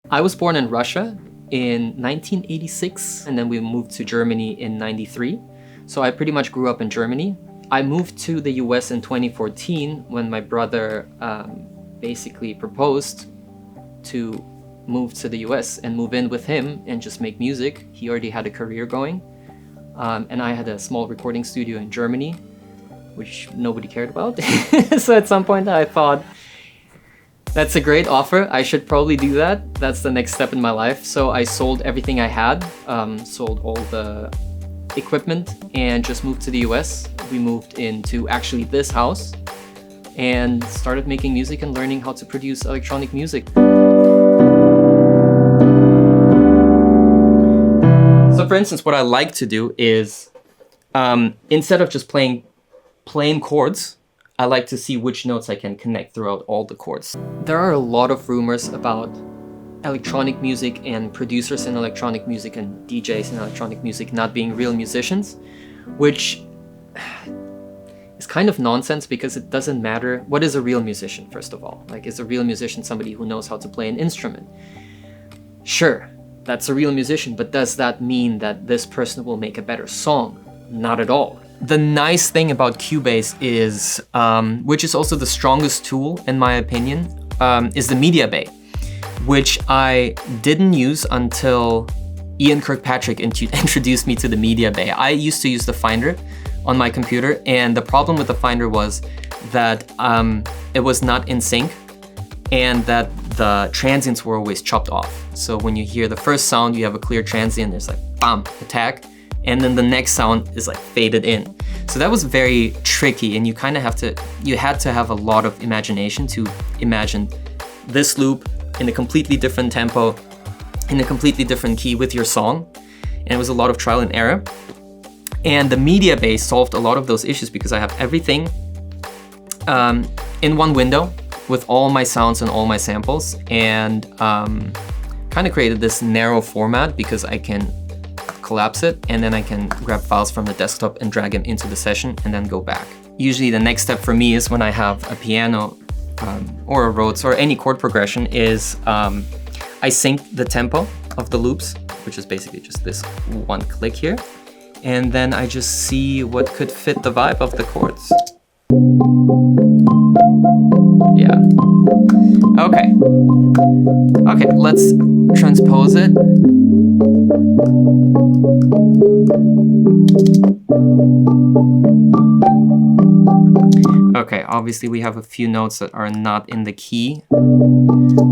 I was born in Russia in 1986, and then we moved to Germany in 93. So I pretty much grew up in Germany. I moved to the US in 2014 when my brother basically proposed to move to the US and move in with him and just make music. He already had a career going. And I had a small recording studio in Germany, which nobody cared about. So at some point I thought, that's a great offer, I should probably do that. That's the next step in my life. So I sold everything I had, sold all the equipment, and just moved to the US. We moved into actually this house and started making music and learning how to produce electronic music. So for instance, what I like to do is, instead of just playing plain chords, I like to see which notes I can connect throughout all the chords. There are a lot of rumors about electronic music and producers in electronic music and DJs in electronic music not being real musicians, which is kind of nonsense because it doesn't matter. What is a real musician, first of all? Like, is a real musician somebody who knows how to play an instrument? Sure, that's a real musician, but does that mean that this person will make a better song? Not at all. The nice thing about Cubase is, which is also the strongest tool in my opinion, is the media bay, which I didn't use until Ian Kirkpatrick introduced me to the media bay. I used to use the Finder on my computer, and the problem with the Finder was that it was not in sync and that the transients were always chopped off. So when you hear the first sound, you have a clear transient, there's like bam, attack, and then the next sound is like faded in. So that was very tricky, and you kind of had to have a lot of imagination to imagine this loop in a completely different tempo, in a completely different key with your song. And it was a lot of trial and error. And the media base solved a lot of those issues because I have everything in one window with all my sounds and all my samples, and kind of created this narrow format because I can collapse it, and then I can grab files from the desktop and drag them into the session and then go back. Usually the next step for me is when I have a piano or a Rhodes or any chord progression is I sync the tempo of the loops, which is basically just this one click here, and then I just see what could fit the vibe of the chords. Yeah. Okay. Okay, let's transpose it. Okay, obviously we have a few notes that are not in the key.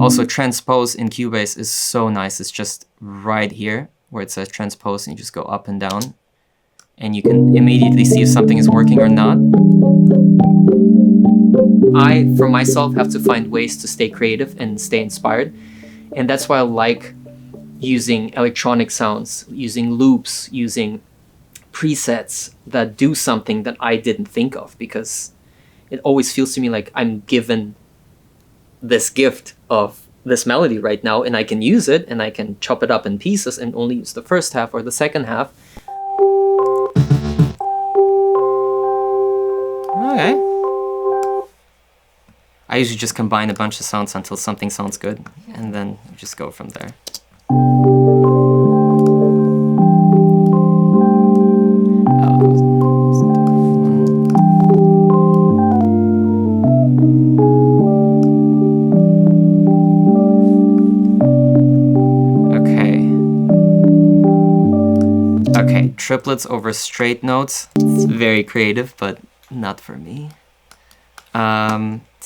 Also, transpose in Cubase is so nice. It's just right here where it says transpose, and you just go up and down, and you can immediately see if something is working or not. I, for myself, have to find ways to stay creative and stay inspired, and that's why I like using electronic sounds, using loops, using presets that do something that I didn't think of, because it always feels to me like I'm given this gift of this melody right now, and I can use it, and I can chop it up in pieces and only use the first half or the second half. Okay. I usually just combine a bunch of sounds until something sounds good, and then just go from there. Okay, triplets over straight notes. It's very creative, but not for me.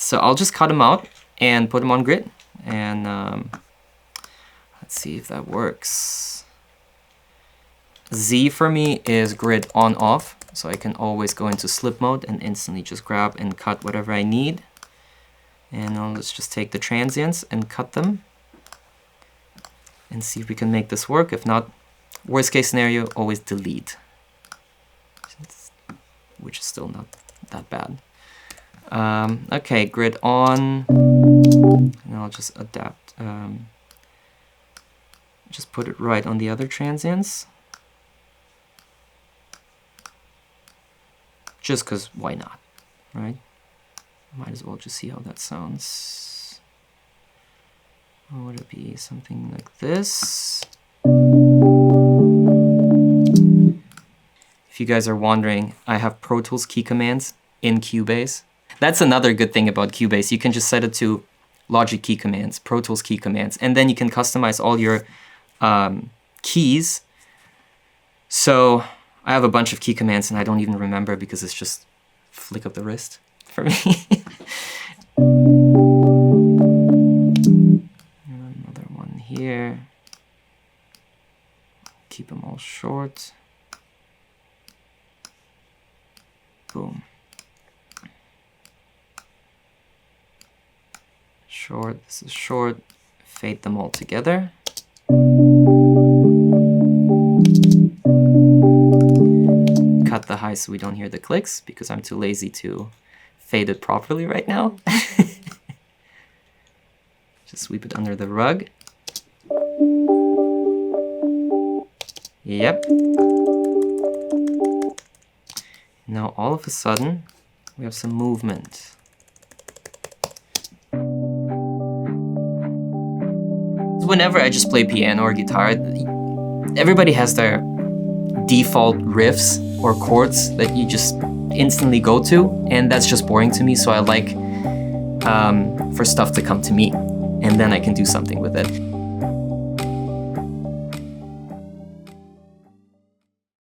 So I'll just cut them out and put them on grid, and let's see if that works. Z for me is grid on off, so I can always go into slip mode and instantly just grab and cut whatever I need. And now let's just take the transients and cut them and see if we can make this work. If not, worst case scenario, always delete, which is still not that bad. Okay, grid on, and I'll just adapt, just put it right on the other transients, just because why not, right? Might as well just see how that sounds. Or would it be something like this? If you guys are wondering, I have Pro Tools key commands in Cubase. That's another good thing about Cubase. You can just set it to Logic key commands, Pro Tools key commands, and then you can customize all your keys. So I have a bunch of key commands and I don't even remember because it's just flick of the wrist for me. Another one here. Keep them all short. Boom. Short, this is short. Fade them all together. Cut the high so we don't hear the clicks because I'm too lazy to fade it properly right now. Just sweep it under the rug. Yep. Now all of a sudden, we have some movement. Whenever I just play piano or guitar, everybody has their default riffs or chords that you just instantly go to, and that's just boring to me, so I like for stuff to come to me, and then I can do something with it.